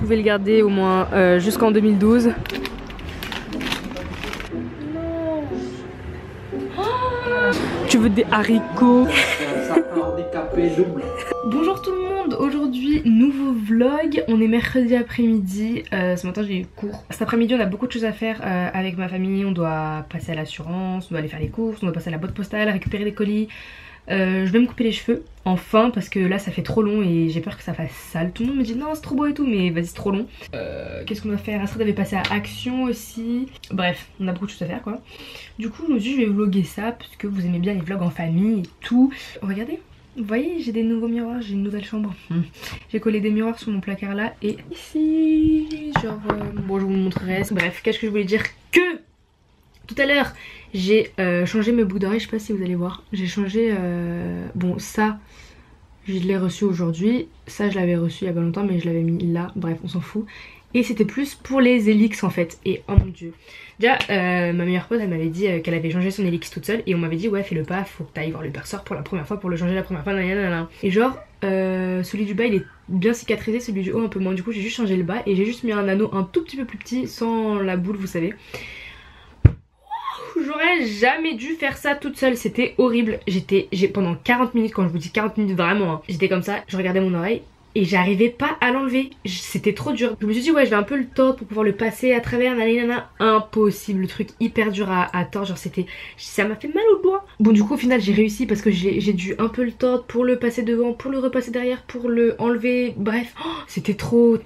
Vous pouvez le garder au moins jusqu'en 2012. Non. Oh, tu veux des haricots? Bonjour tout le monde, aujourd'hui nouveau vlog, on est mercredi après-midi, ce matin j'ai eu cours. Cet après-midi on a beaucoup de choses à faire avec ma famille, on doit passer à l'assurance, on doit aller faire les courses, on doit passer à la boîte postale, récupérer des colis. Je vais me couper les cheveux, enfin, parce que là ça fait trop long et j'ai peur que ça fasse sale. Tout le monde me dit non c'est trop beau et tout, mais vas-y c'est trop long. Qu'est-ce qu'on doit faire? Astrid avait passé à Action aussi. Bref, on a beaucoup de choses à faire quoi. Du coup je me suis dit je vais vlogger ça, parce que vous aimez bien les vlogs en famille et tout. Regardez, vous voyez j'ai des nouveaux miroirs, j'ai une nouvelle chambre. J'ai collé des miroirs sur mon placard là et ici, genre, bon je vous montrerai. Bref, qu'est-ce que je voulais dire? Que tout à l'heure, j'ai changé mes boucles d'oreilles, je sais pas si vous allez voir. J'ai changé, bon ça, je l'ai reçu aujourd'hui. Ça je l'avais reçu il y a pas longtemps mais je l'avais mis là, bref on s'en fout. Et c'était plus pour les hélix en fait. Et oh mon dieu. Déjà ma meilleure pote elle m'avait dit qu'elle avait changé son hélix toute seule. Et on m'avait dit ouais fais le pas, faut que t'ailles voir le perceur pour la première fois, pour le changer la première fois, nanana. Et genre celui du bas il est bien cicatrisé, celui du haut un peu moins. Du coup j'ai juste changé le bas et j'ai juste mis un anneau un tout petit peu plus petit, sans la boule vous savez. J'aurais jamais dû faire ça toute seule, c'était horrible. J'ai pendant 40 minutes, quand je vous dis 40 minutes vraiment, hein, j'étais comme ça, je regardais mon oreille et j'arrivais pas à l'enlever. C'était trop dur. Je me suis dit ouais je vais un peu le tordre pour pouvoir le passer à travers, nanana. Impossible, le truc hyper dur à tordre, genre c'était, ça m'a fait mal au doigt. Bon du coup au final j'ai réussi parce que j'ai dû un peu le tordre pour le passer devant, pour le repasser derrière, pour le enlever. Bref, oh, c'était trop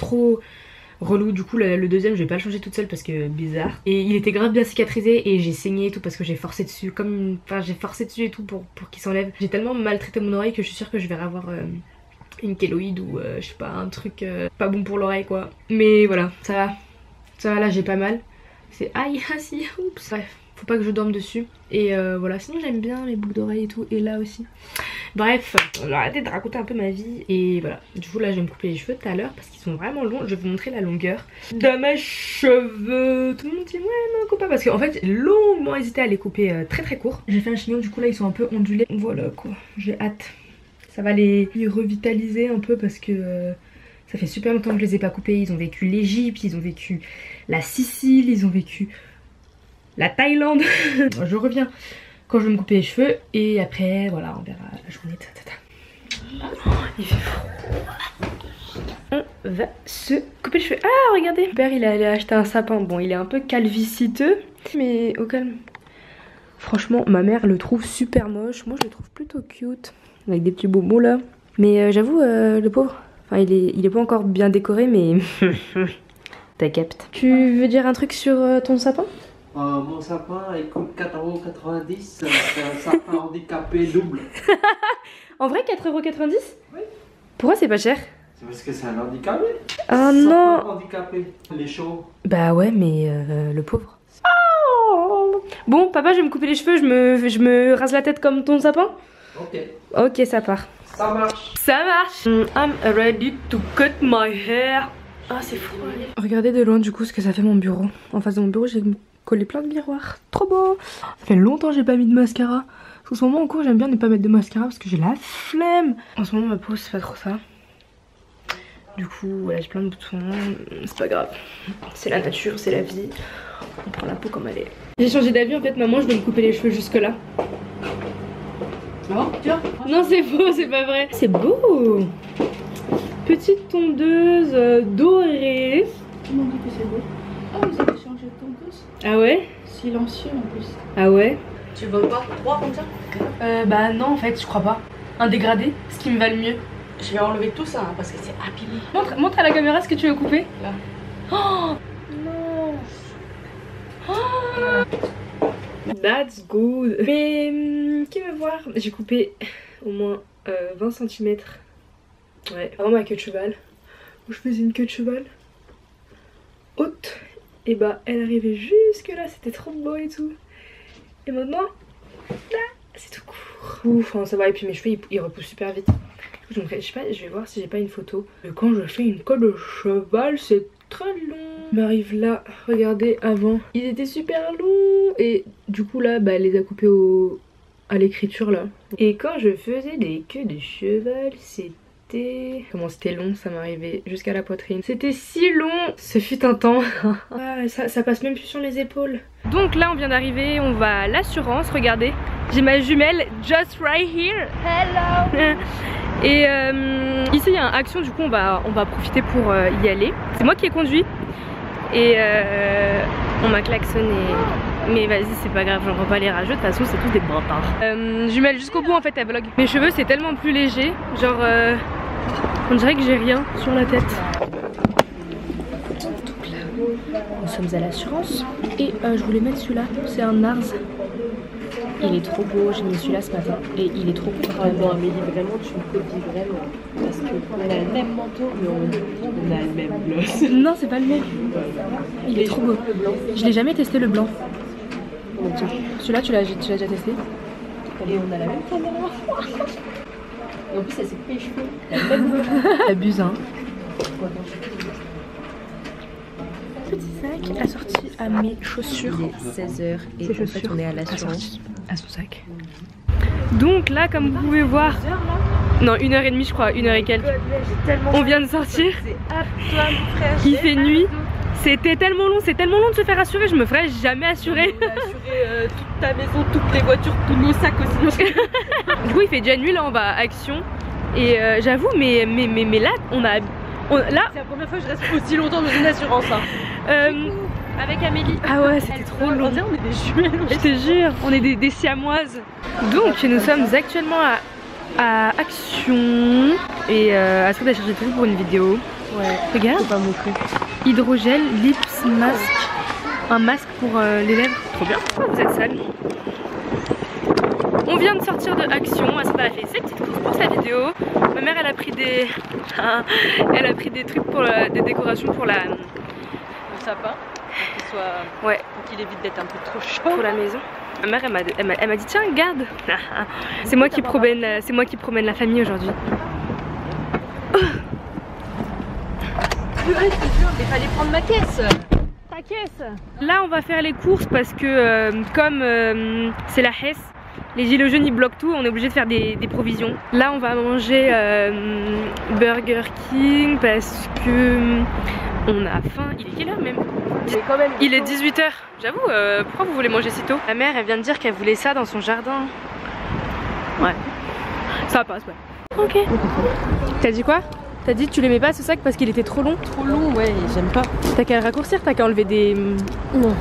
relou. Du coup le deuxième je vais pas le changer toute seule parce que bizarre. Et il était grave bien cicatrisé et j'ai saigné et tout parce que j'ai forcé dessus comme une... Enfin j'ai forcé dessus et tout pour qu'il s'enlève. J'ai tellement maltraité mon oreille que je suis sûre que je vais avoir une kéloïde ou je sais pas un truc pas bon pour l'oreille quoi. Mais voilà ça va là j'ai pas mal. C'est aïe si oups. Bref faut pas que je dorme dessus. Et voilà sinon j'aime bien les boucles d'oreilles et tout. Et là aussi. Bref, on va arrêter de raconter un peu ma vie. Et voilà, du coup là je vais me couper les cheveux tout à l'heure parce qu'ils sont vraiment longs. Je vais vous montrer la longueur de mes cheveux. Tout le monde dit ouais non coupe pas, parce qu'en fait j'ai longuement hésité à les couper très courts. J'ai fait un chignon, du coup là ils sont un peu ondulés. Voilà quoi, j'ai hâte. Ça va les revitaliser un peu parce que ça fait super longtemps que je les ai pas coupés. Ils ont vécu l'Égypte, ils ont vécu la Sicile, ils ont vécu la Thaïlande. Je reviens quand je vais me couper les cheveux et après voilà on verra la journée. Oh, il fait froid. On va se couper les cheveux. Ah regardez, mon père il est allé acheter un sapin. Bon il est un peu calviciteux mais au calme. Franchement ma mère le trouve super moche. Moi je le trouve plutôt cute avec des petits bobos là. Mais j'avoue le pauvre, enfin il est pas encore bien décoré mais t'as capte. Tu veux dire un truc sur ton sapin? Mon sapin il coûte 4,90€, c'est un sapin handicapé double. En vrai 4,90€? Oui. Pourquoi c'est pas cher? C'est parce que c'est un handicapé. Oh non. Sapin handicapé, il est chaud. Bah ouais mais le pauvre. Oh. Bon papa je vais me couper les cheveux, je me rase la tête comme ton sapin? Ok. Ok ça part. Ça marche. Ça marche. I'm ready to cut my hair. Ah c'est froid. Regardez de loin du coup ce que ça fait mon bureau. En face de mon bureau j'ai collé plein de miroirs. Trop beau. Ça fait longtemps que j'ai pas mis de mascara. En ce moment en cours j'aime bien ne pas mettre de mascara parce que j'ai la flemme. En ce moment ma peau c'est pas trop ça. Du coup voilà j'ai plein de boutons. C'est pas grave. C'est la nature, c'est la vie. On prend la peau comme elle est. J'ai changé d'avis en fait, maman je vais me couper les cheveux jusque là. Non, tiens. Non c'est faux, c'est pas vrai. C'est beau. Petite tondeuse dorée. Tout le monde dit que c'est beau. Ah, vous avez changé de tondeuse? Ah ouais? Silencieux en plus. Ah ouais? Tu veux pas 3 comme ça? Bah non en fait je crois pas. Un dégradé, ce qui me va le mieux. Je vais enlever tout ça hein, parce que c'est abîmé. Montre à la caméra ce que tu veux couper. Là. Oh non. Oh. That's good. Mais qui veut voir? J'ai coupé au moins 20 cm. Ouais, vraiment ma queue de cheval. Où je faisais une queue de cheval haute. Et bah elle arrivait jusque là, c'était trop beau et tout. Et maintenant, là, c'est tout court. Ouf, enfin, ça va, et puis mes cheveux ils repoussent super vite. Je sais pas, je vais voir si j'ai pas une photo. Quand je fais une queue de cheval, c'est très long. Il m'arrive là, regardez avant. Ils étaient super longs. Et du coup là, bah elle les a coupés à l'écriture là. Et quand je faisais des queues de cheval, c'était Comment c'était long, ça m'arrivait jusqu'à la poitrine. C'était si long. Ce fut un temps. Ah, ça passe même plus sur les épaules. Donc là on vient d'arriver, on va à l'assurance, regardez. J'ai ma jumelle just right here. Hello. Et ici il y a un Action, du coup on va profiter pour y aller. C'est moi qui ai conduit. Et on m'a klaxonné. Mais vas-y, c'est pas grave, j'en prends pas les rageux, de toute façon c'est tous des bâtards. Jumelle jusqu'au bout en fait, elle vlog. Mes cheveux c'est tellement plus léger, genre on dirait que j'ai rien sur la tête. Donc là, nous sommes à l'assurance. Et je voulais mettre celui-là, c'est un Nars. Il est trop beau, j'ai mis celui-là ce matin. Et il est trop cool. Ah non, Amélie, vraiment, tu me copies vraiment. Parce qu'on a le même manteau, mais on a le même gloss. Non, c'est pas le même. Il est trop beau. Je l'ai jamais testé le blanc. Celui-là, tu l'as déjà testé? Et on a la même caméra. Et en plus, elle s'est coupée les cheveux. Elle a le même look. Abuse, hein. Petit sac assorti à mes chaussures. Il est 16h et en fait, on est à l'assurance. À son sac. Donc là, comme vous pouvez voir, non, 1h30 je crois, 1h et quelques. On vient de sortir. Il fait nuit. C'était tellement long, c'est tellement long de se faire assurer, je me ferais jamais assurer. Assurer toute ta maison, toutes les voitures, tous nos sacs aussi. Du coup il fait déjà nuit, là on va à Action. Et j'avoue, mais là là c'est la première fois que je reste aussi longtemps dans une assurance. Avec Amélie. Ah ouais, c'était trop long. On dirait on est des jumelles. Je te jure, on est des siamoises. Donc nous sommes actuellement à Action. Et Astrid a cherché tout pour une vidéo. Ouais, regarde. c'est pas mon truc. Hydrogel, lips, masque. Un masque pour les lèvres. Trop bien. Oh, vous êtes sale. On vient de sortir de Action. Astrid a fait ses petites courses pour sa vidéo. Ma mère elle a pris des elle a pris des trucs pour des décorations pour le sapin. Qu'il soit... Ouais. Qu'il évite d'être un peu trop chaud. Pour la maison. Ma mère elle m'a dit tiens garde. C'est moi qui promène la famille aujourd'hui. Ouais, c'est sûr, mais fallait prendre ma caisse. Ta caisse. Là on va faire les courses parce que comme c'est la Hesse, les gilets jaunes ils bloquent tout, on est obligé de faire des provisions. Là on va manger Burger King parce que on a faim. Il est quelle heure même? Il est 18h. J'avoue, pourquoi vous voulez manger si tôt? Ma mère elle vient de dire qu'elle voulait ça dans son jardin. Ouais. Ça passe, ouais. Ok. T'as dit quoi? T'as dit que tu l'aimais pas ce sac parce qu'il était trop long? Trop long, ouais, j'aime pas. T'as qu'à le raccourcir, t'as qu'à enlever des... Non.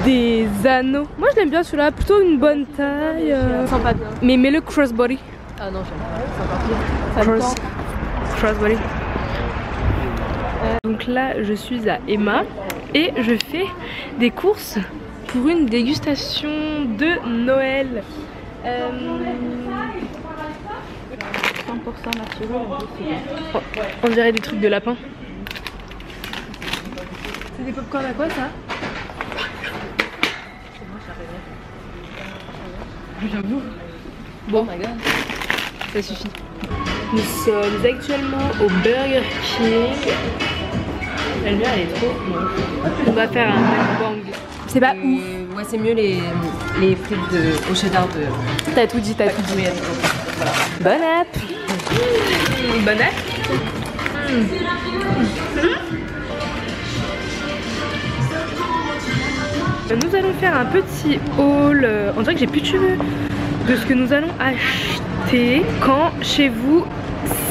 Des anneaux. Moi je l'aime bien celui-là, plutôt une bonne taille. Sympa bien. Mais mets-le crossbody. Ah non, j'aime pas. Ça Crossbody. Donc là je suis à Emma et je fais des courses pour une dégustation de Noël. 100% naturel. On dirait des trucs de lapin. C'est des popcorn à quoi ça? J'avoue. Bon, ça suffit. Nous sommes actuellement au Burger King. Elle est trop moche. On va faire un mukbang. C'est pas ouf. Ouais, c'est mieux les frites au cheddar de... T'as tout dit, t'as tout dit. Voilà. Bon app. Bon app. Nous allons faire un petit haul, on dirait que j'ai plus de cheveux, de ce que nous allons acheter quand chez vous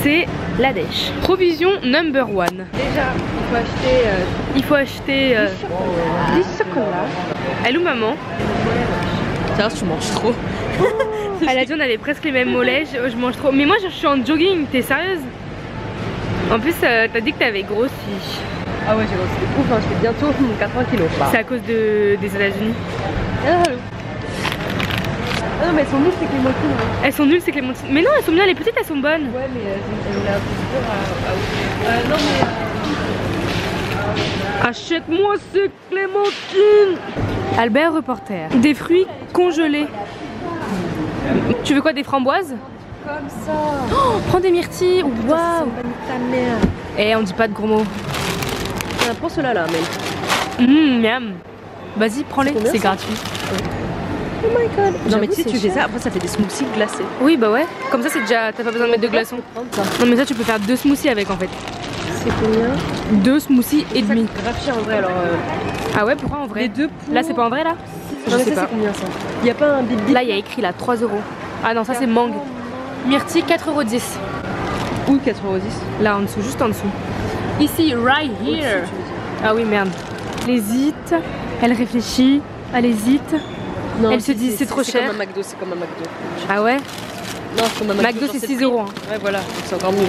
c'est la dèche. Provision number one. Déjà, il faut acheter du chocolat. Elle ou maman? Tiens, tu manges trop. Elle a dit on avait presque les mêmes mollets, je mange trop. Mais moi je suis en jogging, t'es sérieuse? En plus t'as dit que t'avais grossi. Ah ouais, j'ai grossi de ouf, hein, je fais bientôt 80 kilos. C'est à cause des États-Unis. Ah non, mais elles sont nulles, c'est que les montines. Hein. Elles sont nulles, c'est que les montines. Mais non, elles sont bien, les petites elles sont bonnes. Ouais, mais elle a un peu dur à... non, mais... Achète-moi ces clémentines. Albert reporter. Des fruits congelés. Tu veux quoi, des framboises? Comme ça. Oh, prends des myrtilles. Waouh. Ta mère. Eh, on dit pas de gros mots. Prends cela là, mais. Miam. Vas-y, prends-les, c'est gratuit. Oh my god. Non mais tu sais, J'avoue, tu c'est fais ça, après ça fait des smoothies glacés. Oui, bah ouais. Comme ça, c'est déjà. T'as pas besoin de mettre de glaçons. Non, mais ça, tu peux faire 2 smoothies avec en fait. C'est combien? 2 smoothies et demi. C'est grave cher en vrai alors. Ah ouais, pourquoi en vrai? Les deux pour... Là, c'est pas en vrai là? Je sais pas. C'est combien ça? Y a pas un bip bip? Là, il y a écrit là 3 €. Ah non, ça c'est mangue. Myrtille 4,10 €. Ou 4,10 €. Là en dessous, juste en dessous. Ici, right here. Ah oui, merde. Elle hésite, elle réfléchit, elle hésite. Non, Elle se dit c'est trop cher. C'est comme un McDo, c'est comme un McDo. Ah ouais? Non, c'est comme un McDo, c'est 6 €. Hein. Ouais, voilà, c'est encore mieux.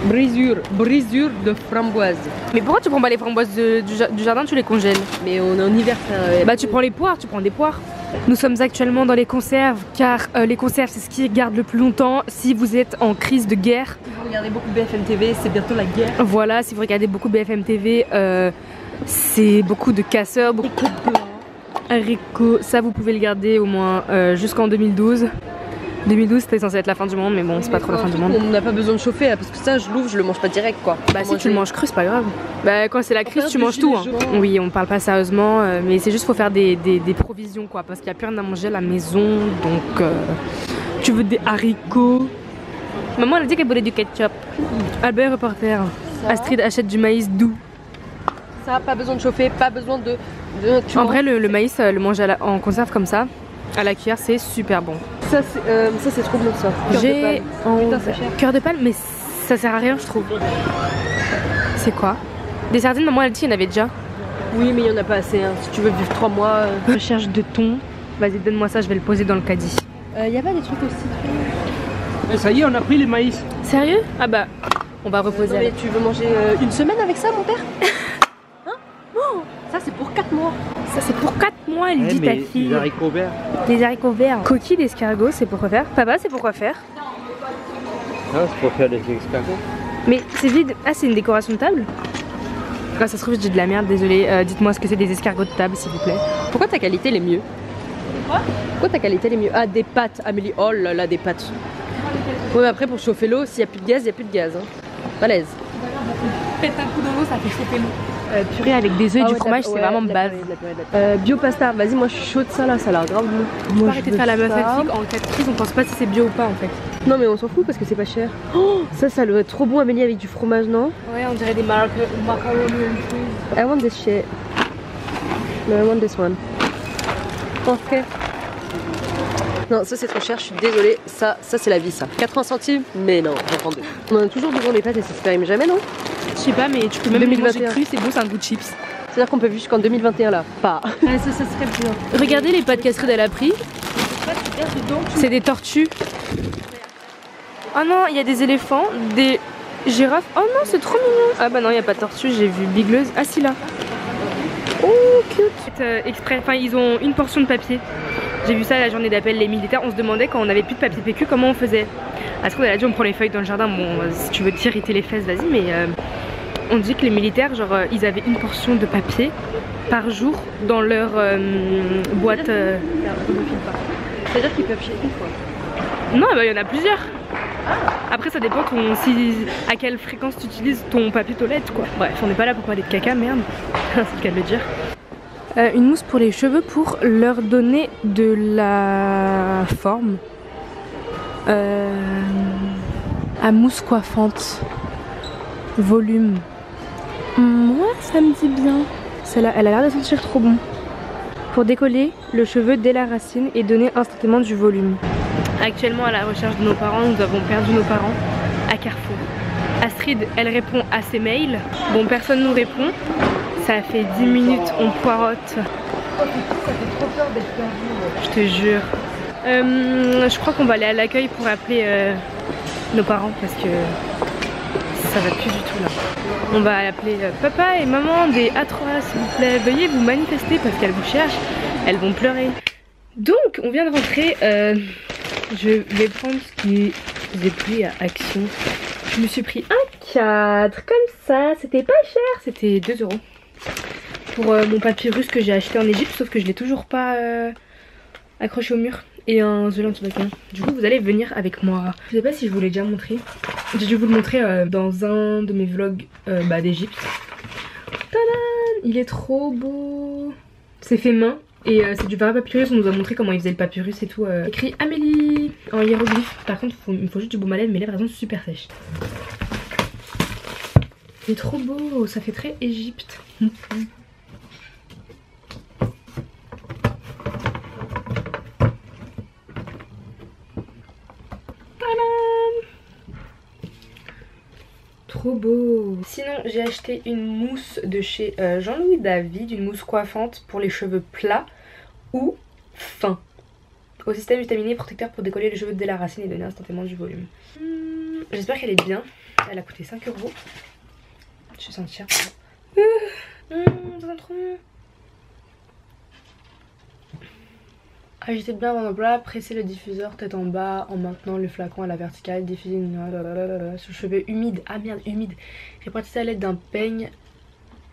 Brisure de framboise. Mais pourquoi tu prends pas les framboises du jardin, tu les congèles? Mais on est en hiver, ça. Bah tu prends les poires, tu prends des poires. Nous sommes actuellement dans les conserves car les conserves c'est ce qui garde le plus longtemps si vous êtes en crise de guerre. Si vous regardez beaucoup BFM TV, c'est bientôt la guerre. Voilà, si vous regardez beaucoup BFM TV, c'est beaucoup de casseurs, beaucoup de haricots. Ça vous pouvez le garder au moins jusqu'en 2012. 2012 c'était censé être la fin du monde mais bon c'est pas trop la fin du monde. On n'a pas besoin de chauffer là, parce que ça je l'ouvre, je le mange pas direct quoi. Bah si tu le manges cru c'est pas grave. Bah quand c'est la crise tu manges tout hein. Oui on parle pas sérieusement mais c'est juste faut faire des provisions quoi parce qu'il y a plus rien à manger à la maison donc tu veux des haricots. Maman elle a dit qu'elle voulait du ketchup. Albert reporter. Ça. Astrid achète du maïs doux. Ça pas besoin de chauffer, pas besoin de en vrai le maïs le manger en conserve comme ça à la cuillère c'est super bon. Ça c'est trop bon ça. J'ai cœur de palme mais ça sert à rien je trouve. C'est quoi? Des sardines maman elle dit il y en avait déjà. Oui mais il y en a pas assez hein. Si tu veux vivre 3 mois. Recherche de thon. Vas-y donne-moi ça je vais le poser dans le caddie. Y a pas des trucs aussi. Ça y est on a pris les maïs. Sérieux? Ah bah on va reposer. Non, mais tu veux manger une semaine avec ça mon père? Hein? Oh, ça c'est pour 4 mois. Ça c'est pour 4 mois elle dit ta fille. Des haricots verts. Des haricots verts. Coquille d'escargot c'est pour quoi faire? Papa c'est pour quoi faire? Non c'est pour faire des escargots. Mais c'est vide. Ah c'est une décoration de table? Ah ça se trouve j'ai de la merde désolé. Dites-moi ce que c'est des escargots de table s'il vous plaît. Pourquoi ta qualité est mieux? Pourquoi ta qualité est mieux? Ah des pâtes Amélie, oh là là des pâtes. Ouais mais après pour chauffer l'eau s'il n'y a plus de gaz, il n'y a plus de gaz hein. Malaise. Faites un coup dans l'eau ça fait chauffer l'eau. Purée avec des œufs et du fromage c'est vraiment base. Bio pasta, vas-y moi je suis chaud de ça là, ça a l'air grave bon. On peut arrêter de faire la meuf fatigue en cas de crise on pense pas si c'est bio ou pas en fait. Non mais on s'en fout parce que c'est pas cher. Oh ça doit être trop bon Amélie avec du fromage non? Ouais on dirait des macaroni and cheese. I want this shit. No I want this one. Ok. Non ça c'est trop cher, je suis désolée, ça c'est la vie ça. 80 centimes, mais non, j'en prends 2. On en a toujours devant les pâtes et ça se périme jamais non? Je sais pas mais tu peux même les manger cru, c'est bon, c'est un goût de chips. C'est-à-dire qu'on peut vivre jusqu'en 2021 là, pas. Ouais, ça serait bien. Regardez les pâtes qu'Astrid elle a pris. C'est des tortues. Oh non, il y a des éléphants, des girafes. Oh non, c'est trop mignon. Ah bah non, il n'y a pas de tortue, j'ai vu bigleuse. Ah si là. Oh cute. Exprès, enfin ils ont une portion de papier. J'ai vu ça à la journée d'appel les militaires, on se demandait quand on avait plus de papier PQ comment on faisait. Astrid elle a dit on prend les feuilles dans le jardin, bon si tu veux t'irriter les fesses vas-y mais on dit que les militaires genre ils avaient une portion de papier par jour dans leur boîte. C'est-à-dire qu'ils peuvent chier une fois? Non bah il y en a plusieurs. Après ça dépend à quelle fréquence tu utilises ton papier toilette quoi. Bref on n'est pas là pour parler de caca merde. C'est le cas de le dire. Une mousse pour les cheveux pour leur donner de la forme. À mousse coiffante. Volume. Moi ça me dit bien. Celle-là elle a l'air de sentir trop bon. Pour décoller le cheveu dès la racine et donner instantanément du volume. Actuellement à la recherche de nos parents, nous avons perdu nos parents à Carrefour. Astrid elle répond à ses mails. Bon personne nous répond. Ça fait 10 minutes, on poirote. Ça fait trop peur d'être perdu. Je te jure. Je crois qu'on va aller à l'accueil pour appeler nos parents parce que ça va plus du tout là. On va appeler papa et maman des A3 s'il vous plaît. Veuillez vous manifester parce qu'elles vous cherchent. Elles vont pleurer. Donc on vient de rentrer. Je vais prendre ce qui j'ai pris à Action. Je me suis pris un 4 comme ça. C'était pas cher. C'était 2 €. Pour mon papyrus que j'ai acheté en Égypte, sauf que je l'ai toujours pas accroché au mur. Et un gelé anti-bactérien. Du coup vous allez venir avec moi. Je sais pas si je vous l'ai déjà montré. J'ai dû vous le montrer dans un de mes vlogs d'Égypte. Tadam! Il est trop beau. C'est fait main. Et c'est du vrai papyrus, on nous a montré comment ils faisaient le papyrus et tout. Écrit Amélie en hiéroglyphe. Par contre il me faut juste du baume à lèvres, mes lèvres elles sont super sèches. C'est trop beau, ça fait très Égypte. Trop beau. Sinon j'ai acheté une mousse de chez Jean-Louis David, une mousse coiffante pour les cheveux plats ou fins. Au système vitaminé protecteur pour décoller les cheveux dès la racine et donner instantanément du volume. J'espère qu'elle est bien. Elle a coûté 5 €. Je vais sentir. C'est trop bon. Agitez bien avant d'emploi, pressez le diffuseur tête en bas en maintenant le flacon à la verticale, diffusez sur le cheveu humide. Ah merde, humide. Répétez à l'aide d'un peigne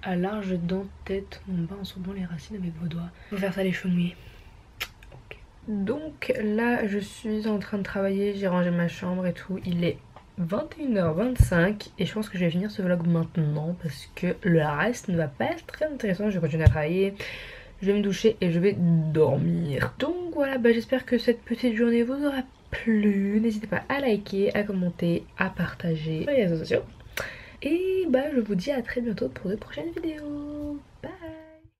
à large dent tête en bas en soulevant les racines avec vos doigts. Faut faire ça les cheveux mouillés. Okay. Donc là je suis en train de travailler, j'ai rangé ma chambre et tout. Il est 21h25 et je pense que je vais finir ce vlog maintenant parce que le reste ne va pas être très intéressant. Je vais continuer à travailler. Je vais me doucher et je vais dormir. Donc voilà, bah, j'espère que cette petite journée vous aura plu. N'hésitez pas à liker, à commenter, à partager sur les réseaux sociaux. Et bah je vous dis à très bientôt pour de prochaines vidéos.